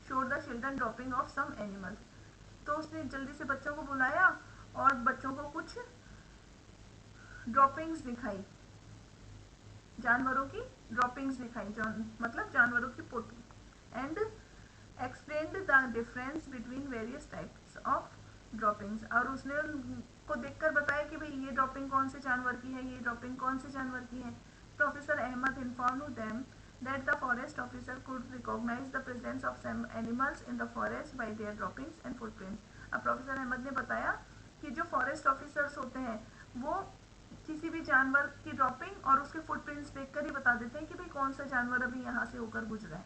A: showed the children dropping of some animals. तो उसने जल्दी से बच्चों को बुलाया और बच्चों को कुछ ड्रॉपिंग्स दिखाई, जानवरों की ड्रॉपिंग्स दिखाई, मतलब जानवरों की photo. And explained the difference between various types of droppings. और उसने उनको देखकर बताया कि भाई ये ड्रॉपिंग कौन से जानवर की है, ये ड्रॉपिंग कौन से जानवर की है। Professor Ahmed informed them that the forest officer could recognize the presence of some animals in the forest by their droppings and footprints. अब प्रोफेसर अहमद ने बताया कि जो फॉरेस्ट ऑफिसर्स होते हैं वो किसी भी जानवर की ड्रॉपिंग और उसके फुटप्रिंट्स देखकर ही बता देते हैं कि भाई कौन सा जानवर अभी यहाँ से होकर गुजरा है।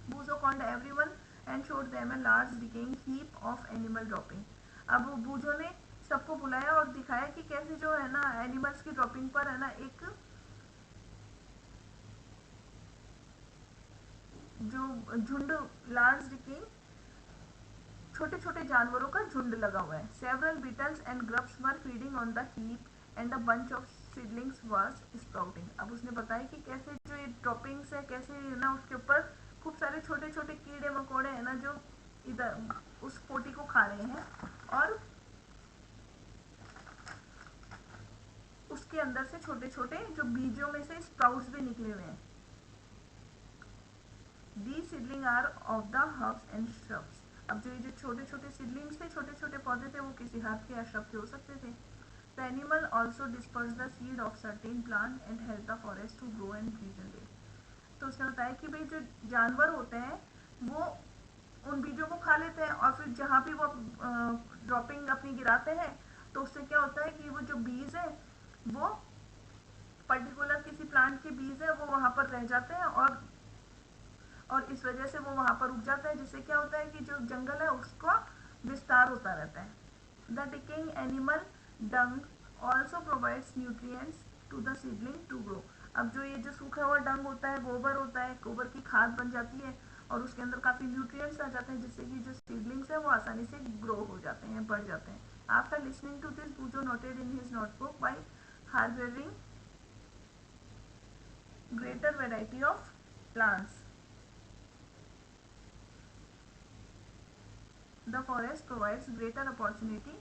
A: Boojho called everyone and showed them a large decaying heap of animal dropping. अब बूजो ने सबको बुलाया और दिखाया कि कैसे जो है ना एनिमल्स की ड्रॉपिंग पर है ना एक जो झुंड, लार्ज डिकेइंग छोटे छोटे जानवरों का झुंड लगा हुआ है। Several beetles and grubs were feeding on the heap and a bunch of seedlings was sprouting. अब उसने बताया कि कैसे जो ये ड्रॉपिंग्स है कैसे ना उसके ऊपर खूब सारे छोटे छोटे कीड़े मकोड़े हैं ना जो इधर उस पोटी को खा रहे हैं और उसके अंदर से छोटे छोटे जो बीजों में से स्प्राउट्स भी निकले हुए हैं। The seedling are of the herbs and shrubs. अब जो ये जो छोटे छोटे सीडलिंग्स थे, छोटे छोटे पौधे थे, वो किसी हर्ब के या श्रब के हो सकते थे। The animal also disperse the seed of certain plant and help the forest to grow and regenerate. तो उसने बताया कि भाई जो जानवर होते हैं वो उन बीजों को खा लेते हैं और फिर जहाँ भी वो ड्रॉपिंग अपनी गिराते हैं तो उससे क्या होता है कि वो जो बीज है वो पर्टिकुलर किसी प्लांट के बीज है वो वहाँ पर रह जाते हैं और इस वजह से वो वहाँ पर उग जाता है, जिससे क्या होता है कि जो जंगल है उसका विस्तार होता रहता है। The decaying animal dung also provides nutrients to the seedling to grow. अब जो ये जो सूखा हुआ डंग होता है, गोबर होता है, गोबर की खाद बन जाती है और उसके अंदर काफ़ी न्यूट्रिएंट्स आ जाते हैं, जिससे कि जो सीडलिंग्स है वो आसानी से ग्रो हो जाते हैं, बढ़ जाते हैं। After listening to this, Boojho noted in his notebook by having greater variety of plants. The forest provides greater opportunity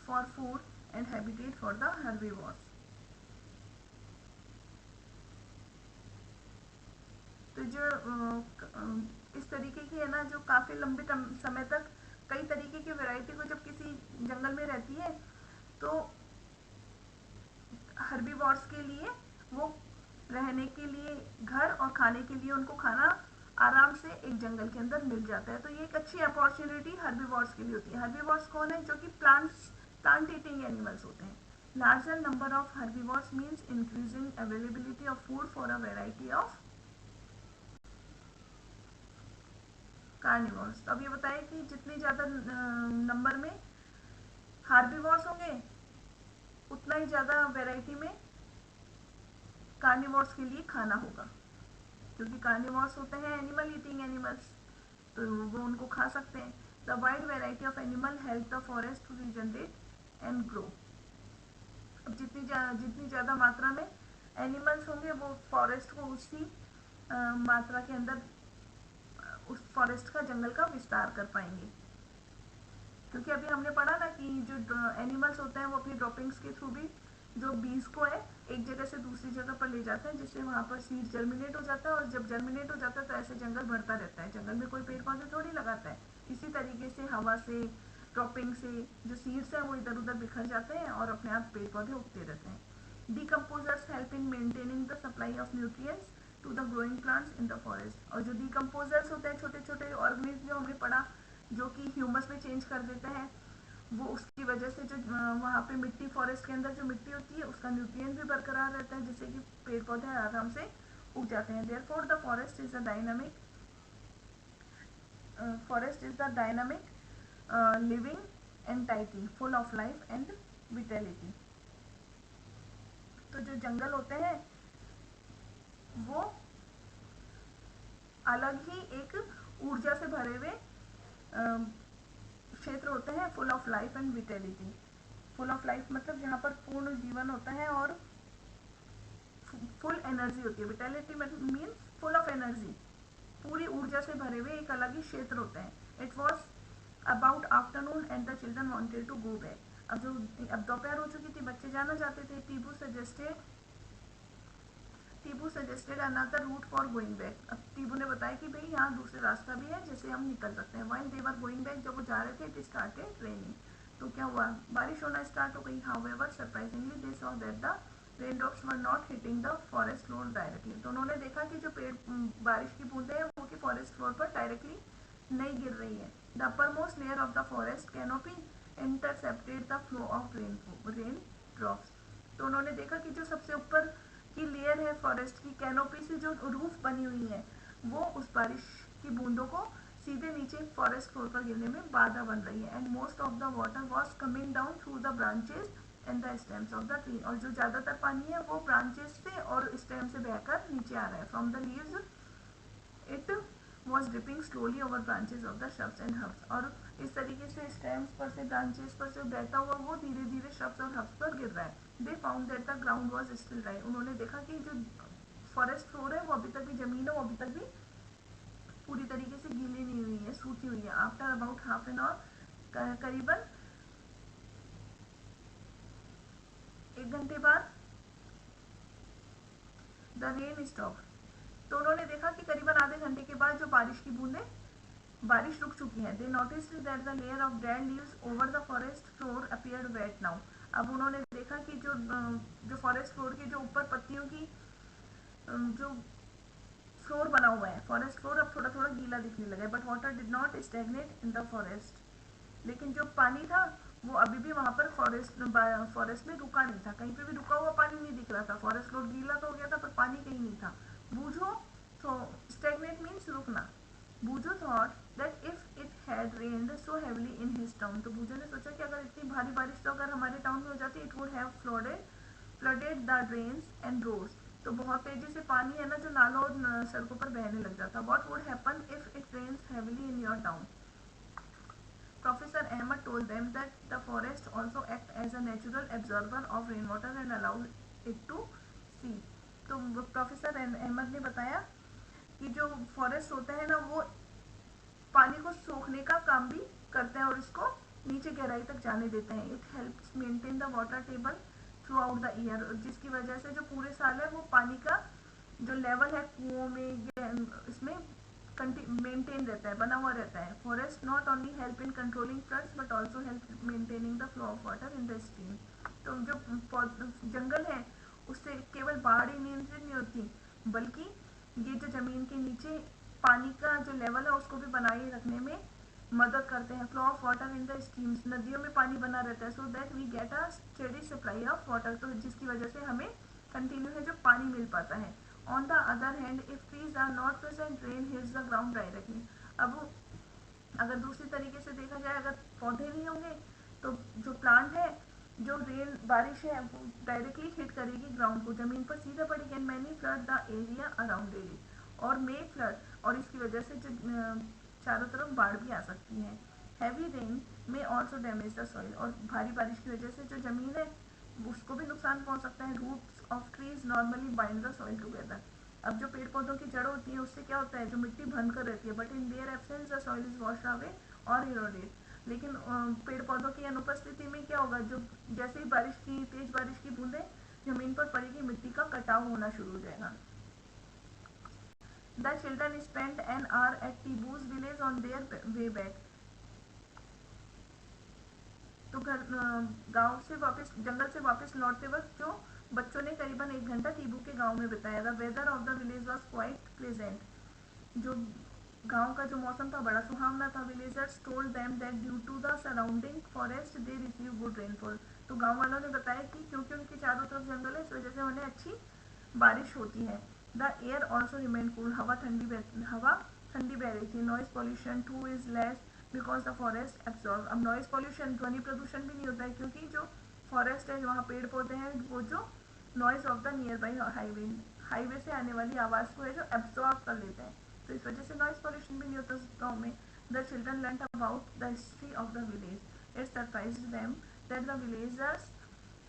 A: for food and habitat for the herbivores. तो जो इस तरीके की है ना, जो काफ़ी लंबे समय तक कई तरीके की वैरायटी को जब किसी जंगल में रहती है तो हर्बीवोर्स के लिए वो रहने के लिए घर और खाने के लिए उनको खाना आराम से एक जंगल के अंदर मिल जाता है। तो ये एक अच्छी अपॉर्चुनिटी हर्बीवोर्स के लिए होती है। हर्बीवोर्स कौन है? जो कि प्लांट ईटिंग एनिमल्स होते हैं। Larger number of herbivores means increasing availability of food for a variety of carnivores. तो अब ये बताएं कि जितने ज़्यादा नंबर में हार्बीवोर्स होंगे उतना ही ज़्यादा वेराइटी में कार्निवोर्स के लिए खाना होगा, क्योंकि कार्निवोर्स होते हैं एनिमल ईटिंग एनिमल्स, तो वो उनको खा सकते हैं। The wide variety of animal help the forest to regenerate and grow. अब जितनी ज़्यादा मात्रा में एनिमल्स होंगे वो फॉरेस्ट को उसी मात्रा के अंदर उस फॉरेस्ट का, जंगल का विस्तार कर पाएंगे। क्योंकि अभी हमने पढ़ा ना कि जो एनिमल्स होते हैं वो अपनी ड्रॉपिंग्स के थ्रू भी जो बीज को है एक जगह से दूसरी जगह पर ले जाते हैं, जिससे वहाँ पर सीड जर्मिनेट हो जाता है और जब जर्मिनेट हो जाता है तो ऐसे जंगल बढ़ता रहता है। जंगल में कोई पेड़ पौधे थोड़ी लगाता है। इसी तरीके से हवा से, ड्रॉपिंग से जो सीड्स हैं वो इधर उधर बिखर जाते हैं और अपने आप पेड़ पौधे उगते रहते हैं। Decomposers help in maintaining the supply of nutrients to the growing plants in the forest. और जो डिकम्पोजर्स होते हैं, छोटे छोटे ऑर्गेनिज्म जो हमने पढ़ा जो कि ह्यूमस में चेंज कर देते हैं, वो उसकी वजह से जो वहाँ पे मिट्टी, फॉरेस्ट के अंदर जो मिट्टी होती है उसका न्यूट्रिएंट भी बरकरार रहता है, जिससे कि पेड़ पौधे आराम से उग जाते हैं। Therefore the forest is the dynamic living entity full of life and vitality. तो जो जंगल होते हैं वो अलग ही एक ऊर्जा से भरे हुए क्षेत्र होते हैं, full of life and vitality. Full of life मतलब जहाँ पर पूर्ण जीवन होता है और फुल एनर्जी होती है। Vitality means full of energy, पूरी ऊर्जा से भरे हुए एक अलग ही क्षेत्र होते हैं। It was about afternoon and the children wanted to go back. अब दोपहर हो चुकी थी, बच्चे जाना चाहते थे। Tibu suggested another route for going back. अब टीबू ने बताया कि भाई यहाँ दूसरा रास्ता भी है जिससे हम निकल सकते हैं। While they were going back, जब वो जा रहे थे, इट स्टार्टेड रेनिंग। तो क्या हुआ? बारिश होना स्टार्ट हो गई। However surprisingly they saw that the raindrops were not hitting the forest floor directly. तो उन्होंने देखा कि जो बारिश की बूंदें हैं वो कि फॉरेस्ट फ्लोर पर डायरेक्टली नहीं गिर रही है। The upper most layer of the forest canopy intercepted the flow of rain drops. तो उन्होंने देखा कि जो सबसे ऊपर की लेयर है फॉरेस्ट की, कैनोपी से जो रूफ बनी हुई है, वो उस बारिश की बूंदों को सीधे नीचे फॉरेस्ट फ्लोर पर गिरने में बाधा बन रही है। And most of the water was coming down through the branches and the stems of the tree. और जो ज़्यादातर पानी है वो ब्रांचेस से और स्टेम से बहकर नीचे आ रहा है। From the leaves it was dripping slowly over branches of the shrubs and herbs. और इस तरीके से स्टेम्स पर से, ब्रांचेस पर से बहता हुआ वो धीरे धीरे श्रब्स और हर्ब्स पर गिर रहा है। They found that the ground was still dry. उन्होंने देखा कि जो फॉरेस्ट फ्लोर है वो अभी तक भी, जमीन है वो अभी तक भी पूरी तरीके से गीली नहीं हुई है, सूखी हुई है। After about half an hour, करीबन 1 घंटे बाद, द रेन स्टॉप। तो उन्होंने देखा कि करीबन आधे घंटे के बाद जो बारिश रुक चुकी है। They noticed that the layer of dead leaves over the forest floor appeared wet now. अब उन्होंने देखा कि जो फॉरेस्ट फ्लोर के जो ऊपर पत्तियों की जो फ्लोर बना हुआ है, फॉरेस्ट फ्लोर अब थोड़ा थोड़ा गीला दिखने लगा है। But water did not stagnate in the forest. लेकिन जो पानी था वो अभी भी वहां पर फॉरेस्ट में रुका नहीं था, कहीं पे भी रुका हुआ पानी नहीं दिख रहा था। फॉरेस्ट फ्लोर गीला तो हो गया था पर पानी कहीं नहीं था। बूझो तो स्टैग्नेट मीन्स रुकना। Boojho thought that if it had rained so heavily in his town. तो बूझो ने सोचा कि अगर इतनी भारी बारिश तो अगर हमारे टाउन में हो जाती, it would have flooded the drains and roads. तो बहुत तेजी से पानी है ना जो नालों और सड़कों पर बहने लग जाता। What would happen if it rains heavily in your town? Professor Ahmed told them that the forest also act as a natural absorber of rainwater and allows it to seep. तो प्रोफेसर अहमद ने बताया कि जो forest होते हैं ना वो पानी को सोखने का काम भी करते हैं और इसको नीचे गहराई तक जाने देते हैं। It helps maintain the water table through out the year, जिसकी वजह से जो पूरे साल है वो पानी का जो लेवल है कुओं में इसमें मेंटेन रहता है, बना हुआ रहता है। Forest not only help in controlling floods but also help maintaining the flow of water in the stream. तो जो जंगल है उससे केवल बाढ़ ही नियंत्रित नहीं होती, बल्कि ये जो जमीन के नीचे पानी का जो लेवल है उसको भी बनाए रखने में मदद करते हैं। Flow of water in the streams, नदियों में पानी बना रहता है, so that we get a steady supply of water, तो जिसकी वजह से हमें कंटिन्यू है जो पानी मिल पाता है। On the other hand if trees are not present rain hits the ground directly. अब अगर दूसरी तरीके से देखा जाए, अगर पौधे नहीं होंगे तो जो प्लांट है, जो रेन बारिश है वो डायरेक्टली हिट करेगी ग्राउंड को, जमीन पर सीधा पड़ेगी। And many flood the area around it और मे फ्लड, और इसकी वजह से जो चारों तरफ बाढ़ भी आ सकती है। हैवी रेन में ऑल्सो डैमेज द सॉइल, और भारी बारिश की वजह से जो जमीन है उसको भी नुकसान पहुंच सकता है। Roots of trees normally bind the soil together. अब जो पेड़ पौधों की जड़ होती है उससे क्या होता है, जो मिट्टी बंध कर रहती है, but in their absence the soil is washed away और इरोडेड। लेकिन पेड़ पौधों की अनुपस्थिति में क्या होगा, जो जैसे ही तेज बारिश की बूंदें जमीन पर पड़ेगी, मिट्टी का कटाव होना शुरू हो जाएगा। The children spent an hour at Tibu's village on their way back. तो गांव से वापस, जंगल से वापस लौटते वक्त जो बच्चों ने करीबन 1 घंटा टीबू के गांव में बिताया। The weather of the village was quite pleasant. जो गांव का जो मौसम था बड़ा सुहावना था। Villagers told them that due to the surrounding forest they receive good rainfall. तो गांव वालों ने बताया कि क्योंकि उनके चारों तरफ जंगल है, इस वजह से उन्हें अच्छी बारिश होती है। The air also remain cool, हवा ठंडी बह रही थी। Noise pollution two is less because the forest absorb. अब नॉइज पॉल्यूशन, ध्वनि प्रदूषण भी नहीं होता है, क्योंकि जो फॉरेस्ट है वहाँ पेड़ पौधे हैं, वो जो noise of the near by highway से आने वाली आवाज़ को है जो एब्जॉर्ब कर लेते हैं, तो इस वजह से नॉइज पॉल्यूशन भी नहीं होता गाँव में। The children learn about the history of the village. It surprised them that the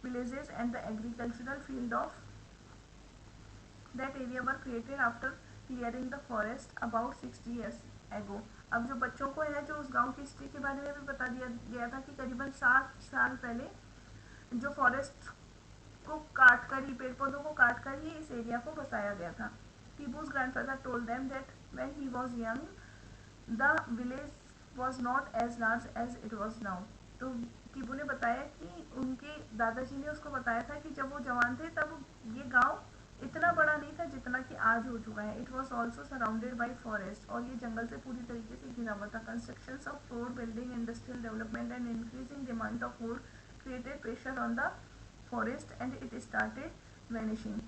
A: villages and the agricultural field of that area were created after clearing the forest about 60 years ago। अब जो बच्चों को है जो उस गांव की history के बारे में भी बता दिया गया था कि करीबन 60 साल पहले जो फॉरेस्ट को काट कर ही, पेड़ पौधों को काट कर ही इस एरिया को बसाया गया था। Tibu's grandfather told them that when he was young the village was not as large as it was now. तो टीबू ने बताया कि उनके दादाजी ने उसको बताया था कि जब वो जवान थे तब ये गांव इतना बड़ा नहीं था जितना कि आज हो चुका है। It was also surrounded by forest, और ये जंगल से पूरी तरीके से घिरा हुआ था। Construction of road, building, industrial development and increasing demand of would created pressure on the forest and it started vanishing.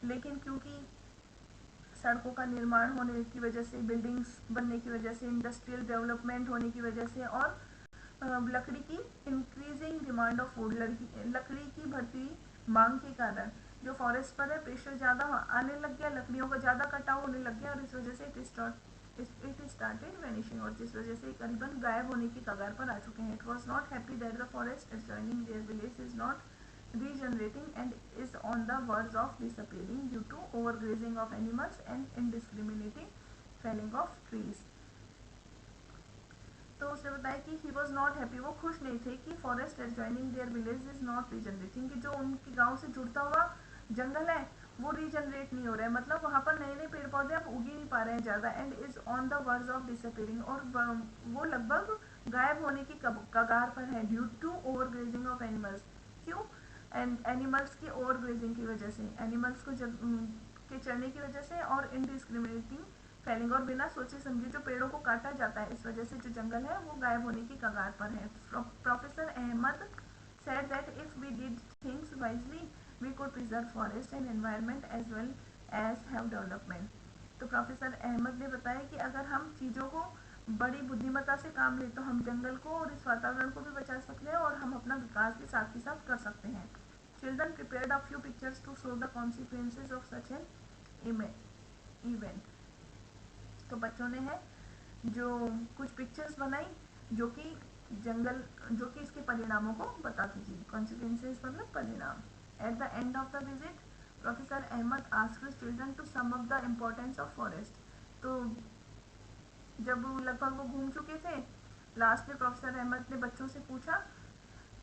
A: लेकिन क्योंकि सड़कों का निर्माण होने की वजह से, बिल्डिंग्स बनने की वजह से, इंडस्ट्रियल डेवलपमेंट होने की वजह से और लकड़ी की इंक्रीजिंग डिमांड ऑफ वुड, लकड़ी की बढ़ती मांग के कारण जो फॉरेस्ट पर है प्रेशर ज़्यादा आने लग गया, लकड़ियों का ज़्यादा कटाव होने लग गया, और इस वजह से इट स्टार्टेड वैनिशिंग, और जिस वजह से करीबन गायब होने की कगार पर आ चुके हैं। It was not happy that the forest adjoining their village is not regenerating and is on the verge of disappearing due to overgrazing of animals and indiscriminating felling of trees। तो उसने बताया कि ही वॉज नॉट हैप्पी, वो खुश नहीं थे कि forest adjoining their village is not regenerating, कि जो उनके गांव से जुड़ता हुआ जंगल है वो रीजनरेट नहीं हो रहा है, मतलब वहाँ पर नए नए पेड़ पौधे अब उग ही नहीं पा रहे हैं ज़्यादा, and is on the verge of disappearing, और वो लगभग गायब होने की कगार पर है, due to over grazing of animals. क्यों? एंड एनिमल्स की ओवर ग्रेजिंग की वजह से, एनिमल्स को जब के चढ़ने की वजह से, और इनडिस्क्रिमिनेटिंग फेलिंग, और बिना सोचे समझे जो पेड़ों को काटा जाता है, इस वजह से जो जंगल है वो गायब होने की कगार पर है। Professor Ahmad said that if we did things wisely we could preserve forest and environment as well as have development। तो प्रोफेसर अहमद ने बताया कि अगर हम चीज़ों को बड़ी बुद्धिमत्ता से काम लें तो हम जंगल को और इस वातावरण को भी बचा सकते हैं, और हम अपना विकास भी साथ ही साथ कर सकते हैं। Children prepared a few pictures to show the consequences of such an event. तो बच्चों ने है जो कुछ पिक्चर्स बनाई जो कि जंगल, जो कि इसके परिणामों को बताती थी। कॉन्सिक्वेंसेस मतलब परिणाम। At the end of the visit professor Ahmad asked children to sum up the importance of forest. तो जब लगभग वो घूम चुके थे, लास्ट में प्रोफेसर अहमद ने बच्चों से पूछा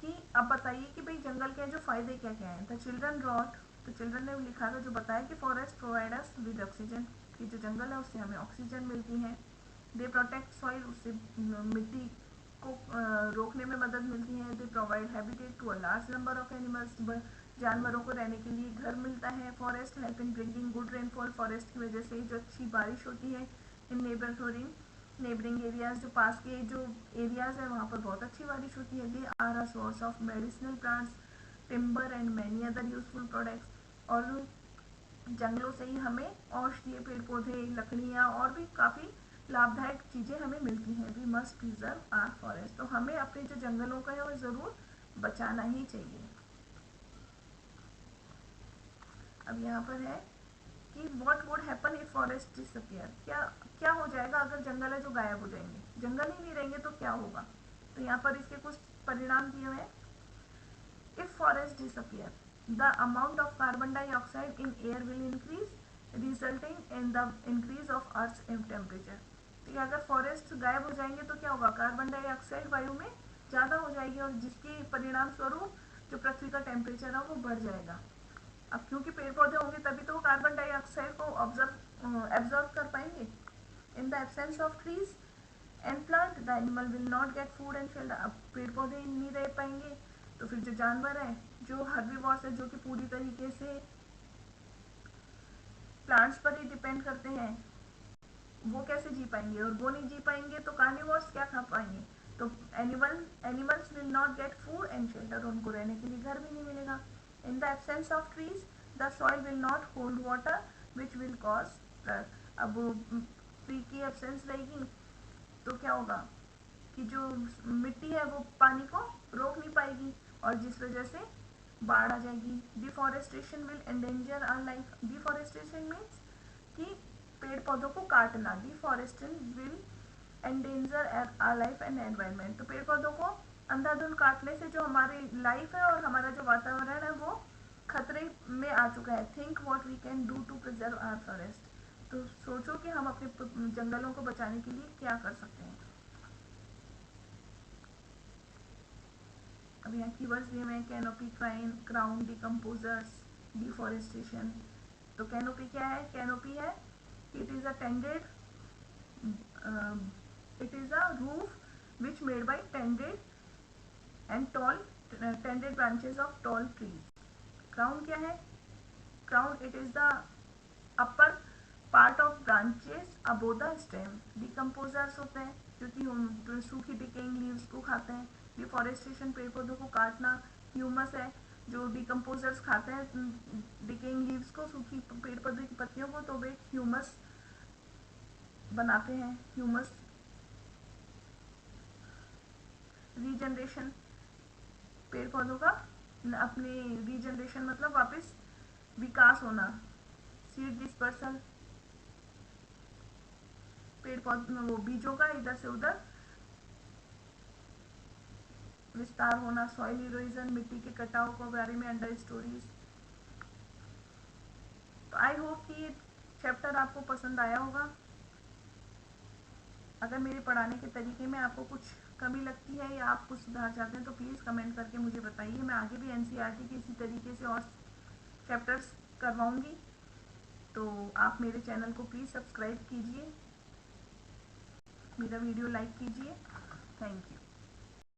A: कि अब बताइए कि भाई जंगल के जो फायदे क्या क्या हैं। द चिल्ड्रन रॉट, तो चिल्ड्रन ने लिखा था, जो बताया कि forest provide us with oxygen, कि जो जंगल है उससे हमें ऑक्सीजन मिलती है। दे प्रोटेक्ट सॉइल, उससे मिट्टी को रोकने में मदद मिलती है। They provide habitat to a large number of animals, जानवरों को रहने के लिए घर मिलता है। Forest help in bringing good rainfall, forest की वजह से जो अच्छी बारिश होती है। इन नेबरिंग एरियाज, जो पास के जो एरियाज है वहाँ पर बहुत अच्छी बारिश होती है। They are a source of medicinal plants, timber and many other useful products, और जंगलों से ही हमें औषधीय पेड़ पौधे, लकड़ियाँ और भी काफ़ी लाभदायक चीज़ें हमें मिलती हैं। We must preserve our forest, तो हमें अपने जो जंगलों का है वो ज़रूर बचाना ही चाहिए। अब यहाँ पर है कि what would happen if forest disappear, क्या क्या हो जाएगा अगर जंगल है जो गायब हो जाएंगे, जंगल ही नहीं रहेंगे तो क्या होगा। तो यहाँ पर इसके कुछ परिणाम दिए हुए हैं। If forest disappear the amount of carbon dioxide in air will increase resulting in the increase of earth temperature. तो अगर फॉरेस्ट गायब हो जाएंगे तो क्या होगा, कार्बन डाइऑक्साइड वायु में ज़्यादा हो जाएगी, और जिसके परिणाम स्वरूप जो पृथ्वी का टेम्परेचर है वो बढ़ जाएगा। अब क्योंकि पेड़ पौधे होंगे तभी तो वो कार्बन डाइऑक्साइड को एब्जॉर्ब कर पाएंगे। In the absence of trees and plant the animal will not get food and shelter. अब पेड़ पौधे नहीं रह पाएंगे तो फिर जो जानवर हैं, जो हर्बीवोर्स है, जो कि पूरी तरीके से प्लांट्स पर ही डिपेंड करते हैं, वो कैसे जी पाएंगे, और वो नहीं जी पाएंगे तो कार्निवोर्स क्या खा पाएंगे। तो animals will not get food and shelter, उनको रहने के लिए घर भी नहीं मिलेगा। In the absence of trees the soil will not hold water which will cause flood. अब ट्री की एब्सेंस रहेगी तो क्या होगा कि जो मिट्टी है वो पानी को रोक नहीं पाएगी, और जिस वजह से बाढ़ आ जाएगी। Deforestation will endanger our life. Deforestation means कि पेड़ पौधों को काटना। Deforestation will endanger our life and environment. तो पेड़ पौधों को अंधाधुंध काटने से जो हमारी लाइफ है और हमारा जो वातावरण है वो खतरे में आ चुका है। Think what we can do to preserve our forest. तो सोचो कि हम अपने जंगलों को बचाने के लिए क्या कर सकते हैं। अब यहाँ कीवर्ड्स दिए हुए हैं, कैनोपी, क्राउन, डिकम्पोजर्स, डिफॉरेस्टेशन। तो कैनोपी क्या है? कैनोपी है it is a tended, it is a roof which made by tended and tall tended branches of tall trees. Crown क्या है? Crown it is the upper part of branches above the stem. Decomposers होते हैं क्योंकि सूखी decaying leaves को खाते हैं। Deforestation पेड़ पौधों को काटना। ह्यूमस है जो डिकम्पोजर्स खाते हैं डिकेइंग लीव्स को, सूखी पेड़ पौधे की पत्तियों को, तो वे ह्यूमस बनाते हैं। ह्यूमस। रीजनरेशन पेड़ पौधों का अपने रीजनरेशन मतलब वापस विकास होना। सीड डिस्पर्सल पेड़ पौधे वो बीजों का इधर से उधर विस्तार होना। सॉइल इरोजन मिट्टी के कटाव के बारे में अंडर स्टोरीज। तो आई होप कि ये चैप्टर आपको पसंद आया होगा। अगर मेरे पढ़ाने के तरीके में आपको कुछ कमी लगती है या आप कुछ सुधार चाहते हैं तो प्लीज़ कमेंट करके मुझे बताइए। मैं आगे भी एनसीईआरटी के इसी तरीके से और चैप्टर्स करवाऊंगी। तो आप मेरे चैनल को प्लीज़ सब्सक्राइब कीजिए, मेरा वीडियो लाइक कीजिए। Thank you.